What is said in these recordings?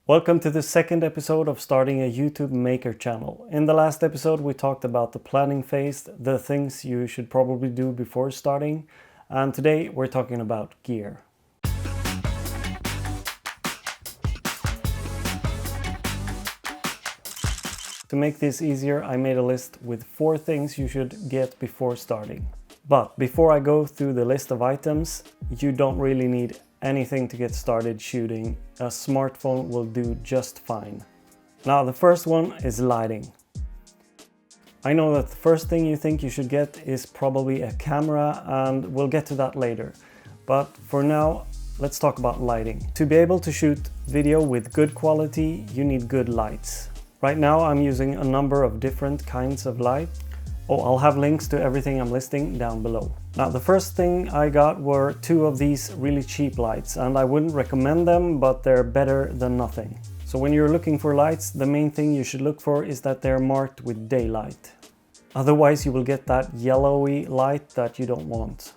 Welcome to the second episode of starting a YouTube Maker channel. In the last episode we talked about the planning phase, the things you should probably do before starting, and today we're talking about gear. To make this easier, I made a list with 4 things you should get before starting. But before I go through the list of items, you don't really need anything to get started shooting. A smartphone will do just fine. Now the first one is lighting. I know that the first thing you think you should get is probably a camera, and we'll get to that later. But for now, let's talk about lighting. To be able to shoot video with good quality, you need good lights. Right now I'm using a number of different kinds of light. I'll have links to everything I'm listing down below. Now the first thing I got were 2 of these really cheap lights, and I wouldn't recommend them, but they're better than nothing. So when you're looking for lights, the main thing you should look for is that they're marked with daylight. Otherwise you will get that yellowy light that you don't want.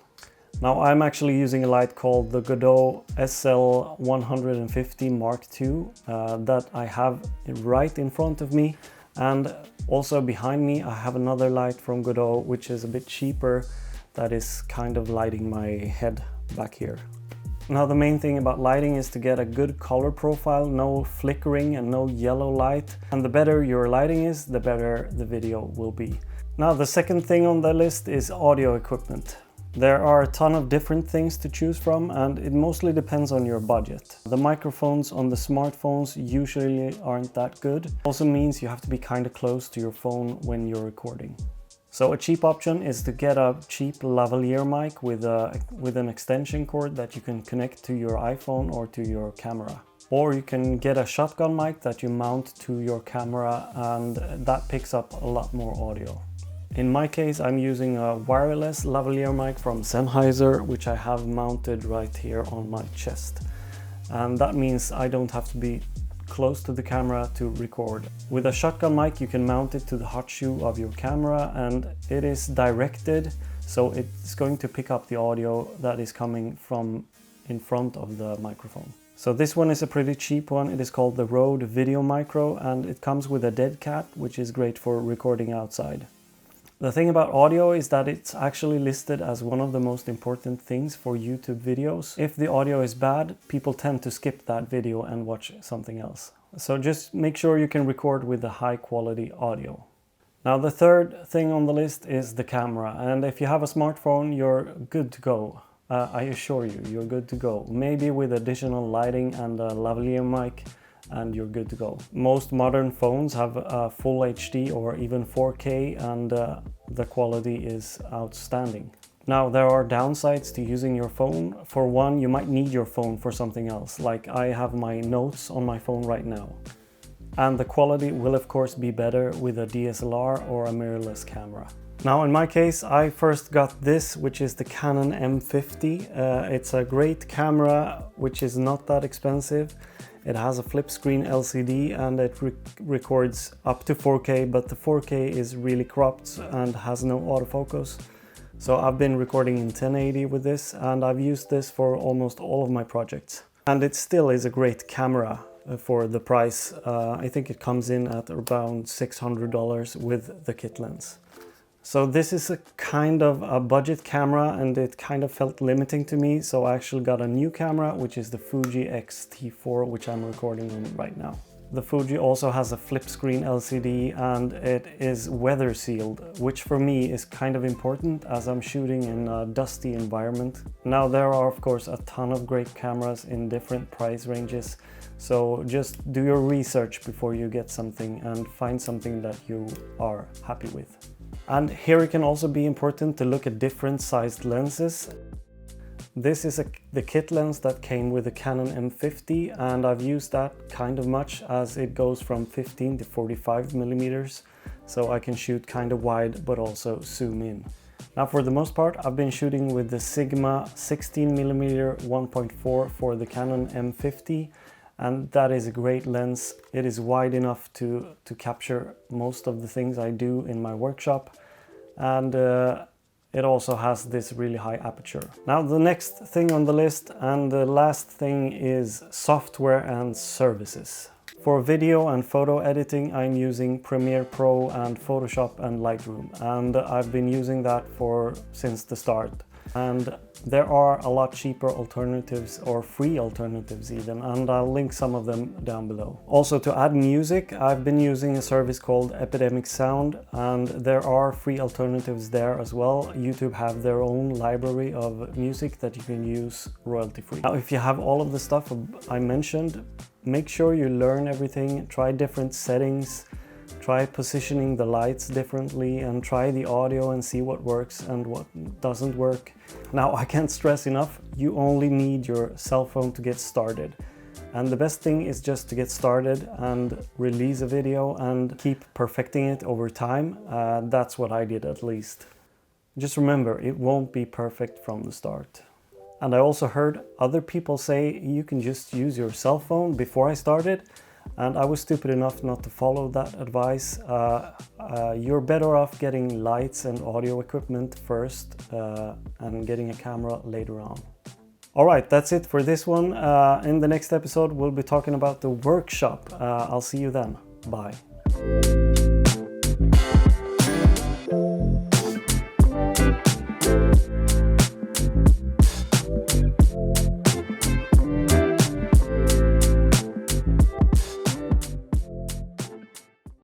Now I'm actually using a light called the Godot SL150 Mark II that I have right in front of me, and also behind me I have another light from Godot which is a bit cheaper that is kind of lighting my head back here. Now the main thing about lighting is to get a good color profile, no flickering and no yellow light, and the better your lighting is, the better the video will be. Now the second thing on the list is audio equipment. There are a ton of different things to choose from, and it mostly depends on your budget. The microphones on the smartphones usually aren't that good. Also means you have to be kind of close to your phone when you're recording. So a cheap option is to get a cheap lavalier mic with an extension cord that you can connect to your iPhone or to your camera. Or you can get a shotgun mic that you mount to your camera, and that picks up a lot more audio. In my case, I'm using a wireless lavalier mic from Sennheiser, which I have mounted right here on my chest. And that means I don't have to be close to the camera to record. With a shotgun mic, you can mount it to the hot shoe of your camera, and it is directed, so it's going to pick up the audio that is coming from in front of the microphone. So this one is a pretty cheap one. It is called the Rode Video Micro, and it comes with a dead cat, which is great for recording outside. The thing about audio is that it's actually listed as one of the most important things for YouTube videos. If the audio is bad, people tend to skip that video and watch something else. So just make sure you can record with the high quality audio. Now the third thing on the list is the camera, and if you have a smartphone, you're good to go. I assure you, you're good to go. Maybe with additional lighting and a lavalier mic, and you're good to go. Most modern phones have full HD or even 4K, and the quality is outstanding. Now there are downsides to using your phone. For one, you might need your phone for something else, like I have my notes on my phone right now. And the quality will of course be better with a DSLR or a mirrorless camera. Now in my case, I first got this, which is the Canon M50. It's a great camera which is not that expensive. It has a flip screen LCD, and it records up to 4K, but the 4K is really cropped and has no autofocus. So I've been recording in 1080 with this, and I've used this for almost all of my projects. And it still is a great camera for the price. I think it comes in at around $600 with the kit lens. So this is a kind of a budget camera, and it kind of felt limiting to me, so I actually got a new camera, which is the Fuji X-T4, which I'm recording on right now. The Fuji also has a flip screen LCD, and it is weather sealed, which for me is kind of important as I'm shooting in a dusty environment. Now there are of course a ton of great cameras in different price ranges, so just do your research before you get something and find something that you are happy with. And here it can also be important to look at different sized lenses. This is the kit lens that came with the Canon M50, and I've used that kind of much as it goes from 15 to 45 millimeters, so I can shoot kind of wide but also zoom in. Now for the most part I've been shooting with the Sigma 16mm 1.4 for the Canon M50, and that is a great lens. It is wide enough to capture most of the things I do in my workshop, and it also has this really high aperture. Now the next thing on the list and the last thing is software and services. For video and photo editing, I'm using Premiere Pro and Photoshop and Lightroom, and I've been using that since the start. And there are a lot cheaper alternatives, or free alternatives even, and I'll link some of them down below. Also, to add music, I've been using a service called Epidemic Sound, and there are free alternatives there as well. YouTube have their own library of music that you can use royalty-free. Now, if you have all of the stuff I mentioned, make sure you learn everything, try different settings, try positioning the lights differently, and try the audio and see what works and what doesn't work. Now, I can't stress enough, you only need your cell phone to get started. And the best thing is just to get started and release a video and keep perfecting it over time. That's what I did, at least. Just remember, it won't be perfect from the start. And I also heard other people say you can just use your cell phone before I started. And I was stupid enough not to follow that advice. You're better off getting lights and audio equipment first and getting a camera later on. Alright, that's it for this one. In the next episode, we'll be talking about the workshop. I'll see you then. Bye.